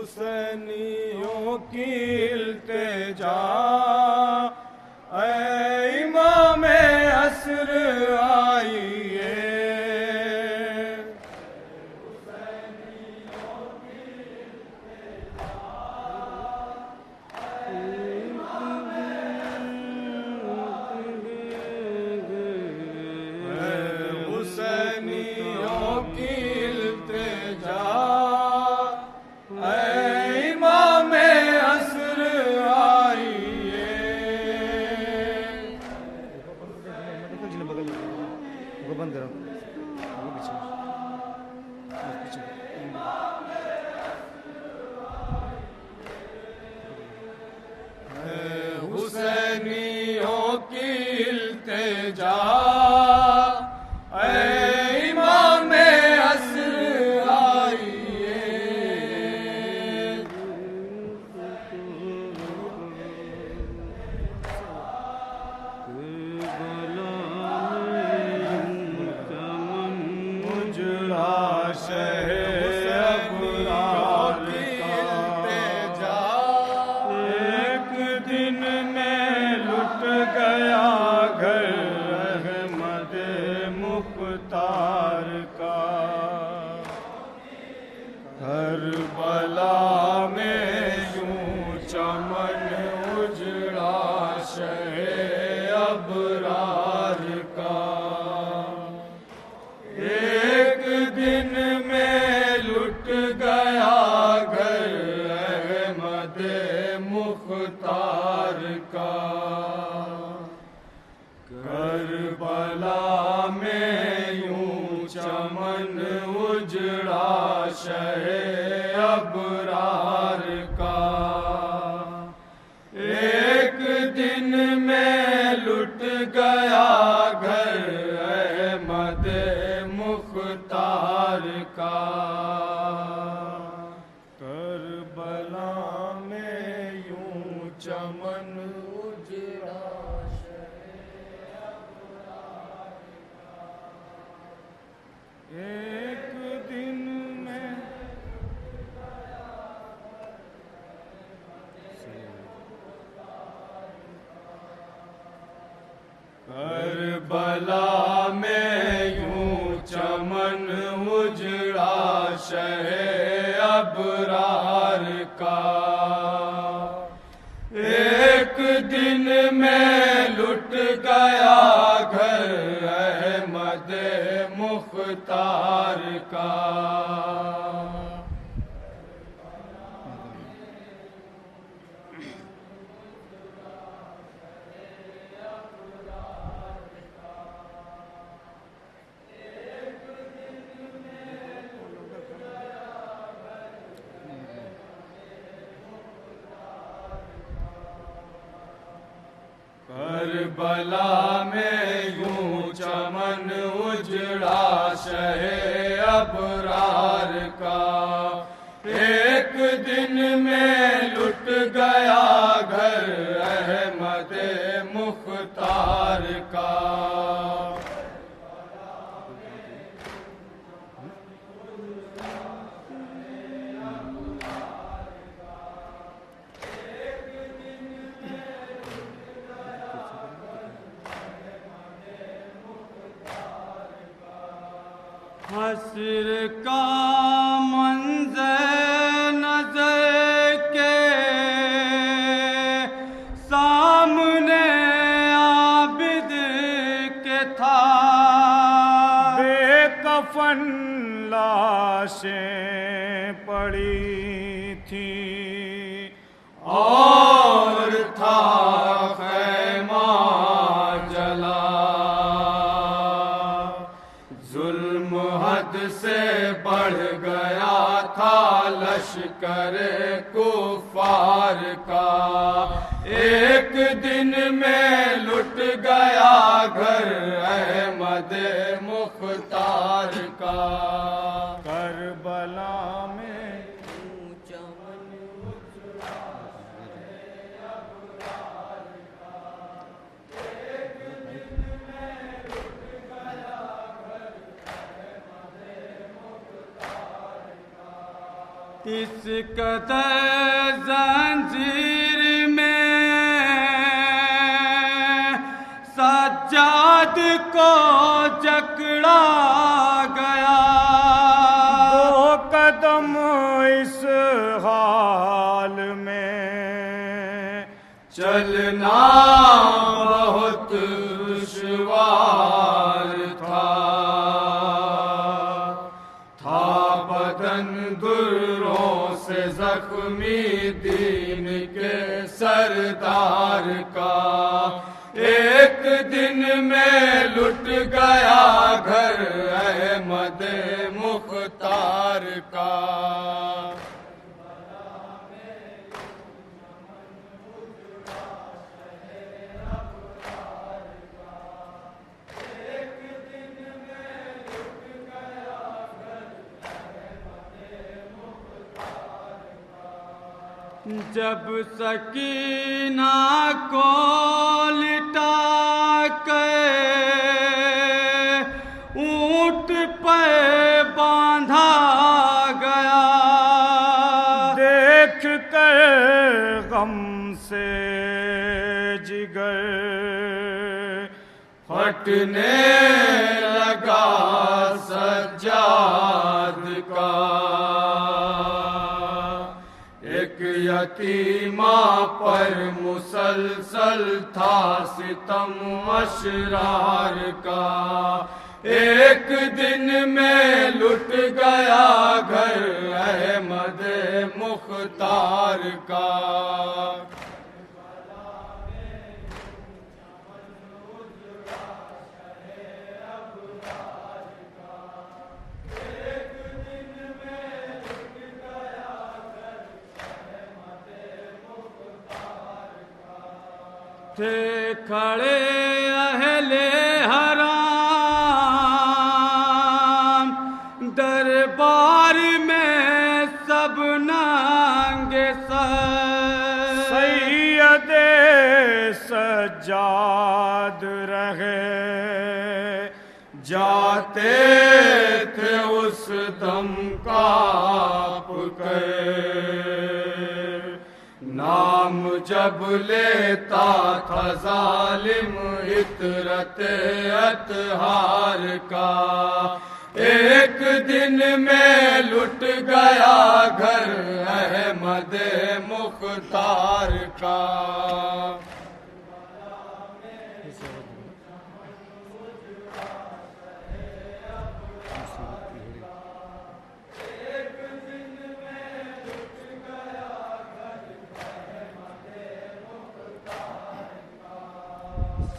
حسینیوں کی التجا اے امام عصر آئیے حسینیوں کی التجا اے امام عصر آئیے حسینیوں کی التجا اے امام عصر آئیے اجڑا شہر ابرار کا ایک دن میں لٹ گیا گھر احمد مختار کا کربلا میں یوں چمن اجڑا شہر ابرار کا ایک دن میں لٹ گیا گھر احمد مختار کا کربلا میں یوں چمن اجڑا شہر ابرار کا ایک دن میں لٹ گیا گھر احمد مختار کا کربلا میں یوں چمن اجڑا ایک دن میں کربلا میں یوں چمن اجڑا شہر ابرار کا ایک دن میں لٹ گیا گھر احمد مختار کا کربلا میں یوں چمن اجڑا شہر ابرار کا ایک دن میں لٹ گیا گھر احمد مختار کا حشر کا منظر نظر کے سامنے عابد کے تھا بے کفن لاشیں پڑی تھی اور تھا خیمہ جلا ظلم حد سے بڑھ گیا تھا لشکر کفار کا ایک دن میں لٹ گیا گھر احمد مختار کا کربلا میں اس قدر زنجیر میں سجاد کو جکڑا گیا، 2 قدم اس حال میں چلنا بہت دشوار تھا بدن دروں سے زخمی دین کے سردار کا، ایک دن میں لٹ گیا گھر احمد مختار کا۔ جب سکینہ کو لٹا کے اونٹ پہ باندھا گیا، دیکھ کر غم سے جگر پھٹنے لگا سجاد کا، ایک یتیمہ پر مسلسل تھا ستم اشرار کا، ایک دن میں لٹ گیا گھر احمد مختار کا۔ تھے کھڑے اہل حرام دربار میں سب ننگے سر، سید سجاد رہے جاتے تھے اس دم کانپ کر، نام جب لیتا تھا ظالم عطرت اطہار کا، ایک دن میں لٹ گیا گھر احمد مختار کا۔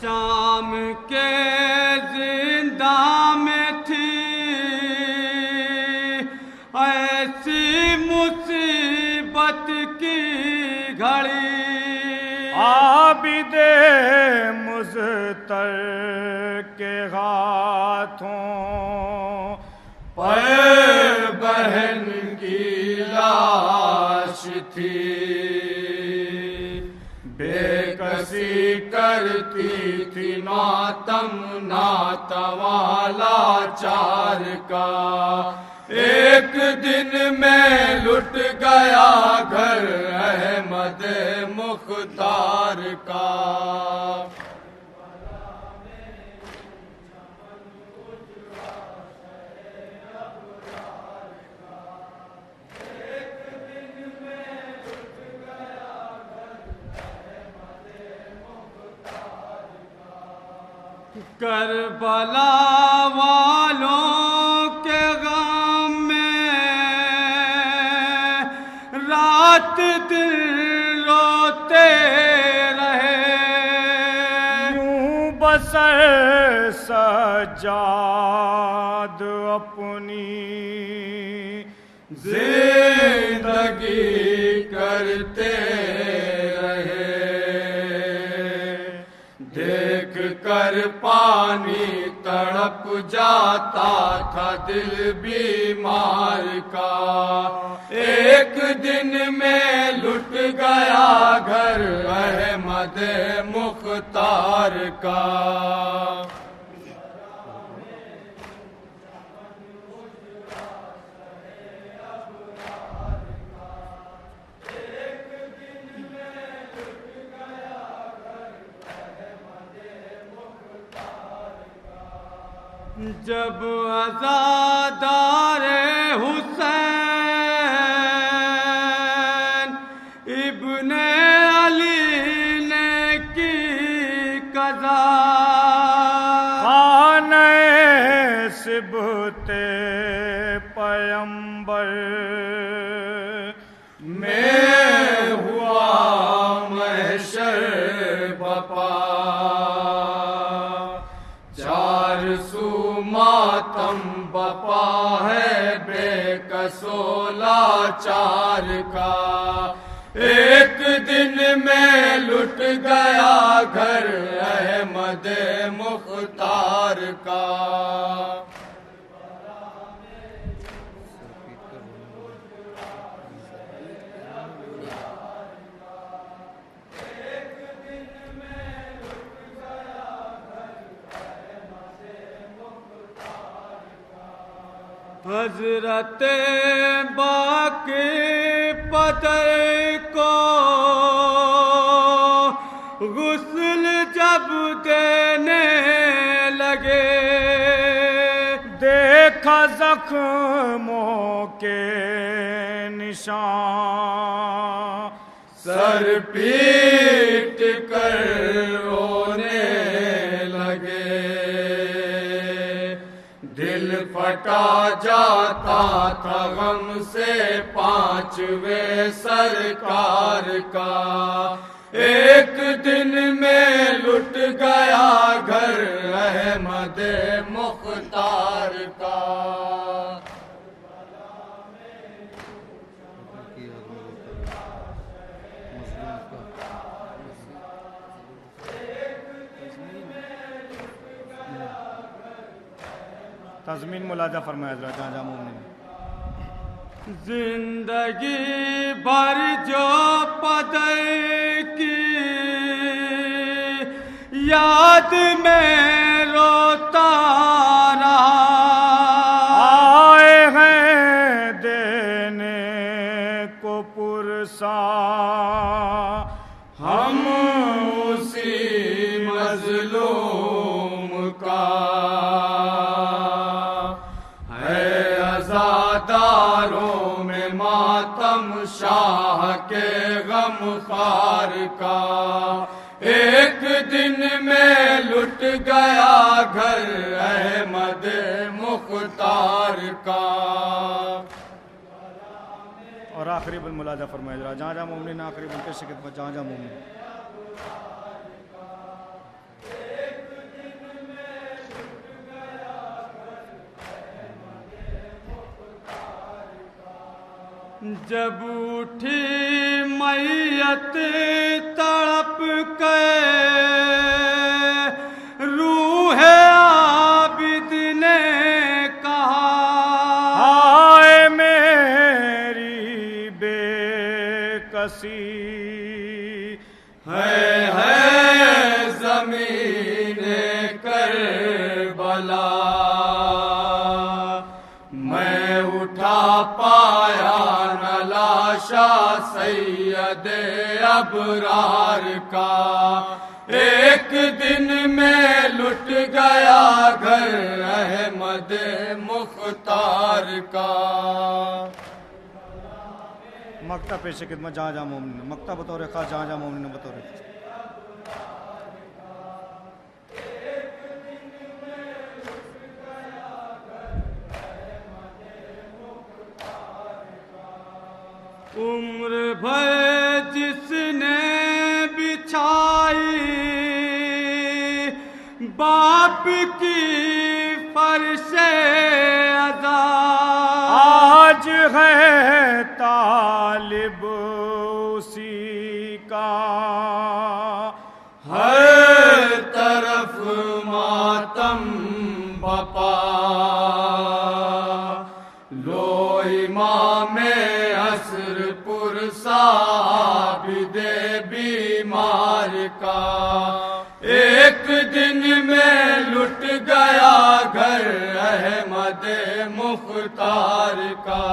شام کے زنداں میں تھی ایسی مصیبت کی گھڑی، عابد مضطر کے ہاتھوں پر بہن کی لاش تھی، بے کسی کرتی تھی ماتم ناتوالا چار کا، ایک دن میں لٹ گیا گھر احمد مختار کا۔ کربلا والوں کے غم میں رات دن روتے رہے، یوں بسر سجاد اپنی زندگی کرتے رہے، دیکھ کر پانی تڑپ جاتا تھا دل بیمار کا، ایک دن میں لٹ گیا گھر احمد مختار کا۔ جب عزادار حسین ابن علی نے کی قضا، خانہ سبط پیمبر میں ہوا محشر بپا، چار سو ماتم بپا ہے بے کسو لاچار کا، ایک دن میں لٹ گیا گھر احمد مختار کا۔ حضرت باقی پدر کو غسل جب دینے لگے، دیکھا زخموں کے نشان، سر پیٹ کر رونے لگے، دل پھٹا جاتا تھا غم سے پانچویں سرکار کا، ایک دن میں لٹ گیا گھر احمد مختار کا۔ تضمین ملاحظہ فرمایا حضرت جہاں جہاں مومن۔ زندگی بھر جو پدر کی یاد میں روتا رہا، آئے ہیں دینے کو پرساں ہم اسی مظلوم کا، ہے عزاداروں میں ماتم شاہ کے غم خار کا، ایک دن میں لٹ گیا گھر احمد مختار کا۔ اور آخری بل ملاحظہ فرمایا حضرت جہاں جہاں مومن، آخری بل پیش خدمت جہاں جہاں مومن۔ جب اٹھی میت تڑپ کے روح عابد نے کہا، ہائے میری بے کسی، ہے زمین کربلا، میں اٹھا پایا نہ لاشا سید ابرار کا، ایک دن میں لٹ گیا گھر احمد مختار کا۔ مکتب پیش خدمت جہاں جہاں مومن، مکتب بطور خاص جہاں جہاں مومن بطور خاص۔ عمر بھر جس نے بچھائی باپ کی فرش ادا، آج ہے طالب اسی کا، ہر طرف ماتم بپا، لو امام عصر پرسا عابد بیمار کا، ایک دن میں لٹ گیا گھر احمد مختار کا۔